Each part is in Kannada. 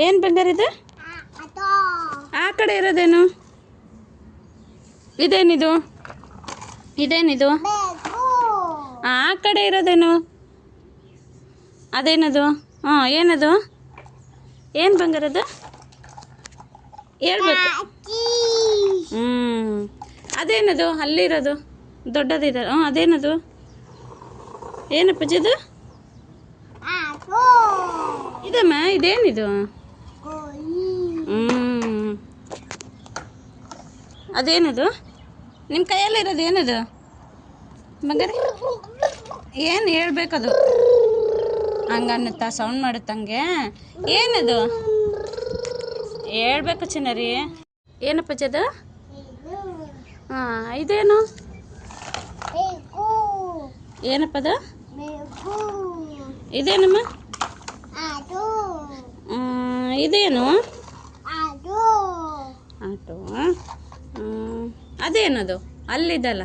ಏನು ಬಂಗಾರಿದು? ಆ ಕಡೆ ಇರೋದೇನು? ಇದೇನಿದು? ಇದೇನಿದು? ಆ ಕಡೆ ಇರೋದೇನು? ಅದೇನದು? ಹಾಂ, ಏನದು? ಏನು ಬಂಗಾರದು? ಹೇಳ್ಬೇಕು. ಅದೇನದು ಅಲ್ಲಿರೋದು ದೊಡ್ಡದಿದೆ? ಅದೇನದು? ಏನಪ್ಪಜ್ಜದು? ಇದಮ್ಮ, ಇದೇನಿದು? ಅದೇನದು? ನಿಮ್ಮ ಕೈಯಲ್ಲಿರೋದು ಏನದು ಬಂಗಾರ? ಏನು ಹೇಳ್ಬೇಕದು? ಹಂಗನ್ನುತ್ತಾ ಸೌಂಡ್ ಮಾಡುತ್ತಂಗೆ. ಏನದು ಹೇಳ್ಬೇಕು ಚಿನ್ನರಿ. ಏನಪ್ಪಜ್ಜದು? ಹಾಂ, ಇದೇನು? ಏನಪ್ಪದ? ಇದೇನಮ್ಮ? ಇದೇನು? ಆಟೋ. ಅದೇನದು ಅಲ್ಲಿದಲ್ಲ?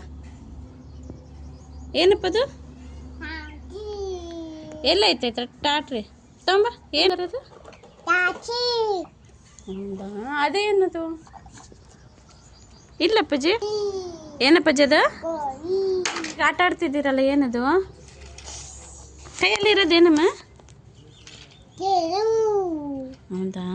ಏನಪ್ಪದು? ಎಲ್ಲ ಐತೈತ್ರ ಟಾಟ್ರಿ ತಂಬ. ಏನು ಬರೋದು? ಹೌದಾ, ಅದೇನದು? ಇಲ್ಲಪ್ಪಜ್ಜಿ. ಏನಪ್ಪಜ್ಜಿ ಅದು? ಆಟ ಆಡ್ತಿದ್ದೀರಲ್ಲ, ಏನದು? ಕೈಯಲ್ಲಿರೋದೇನಮ್ಮ? ಹೌದಾ.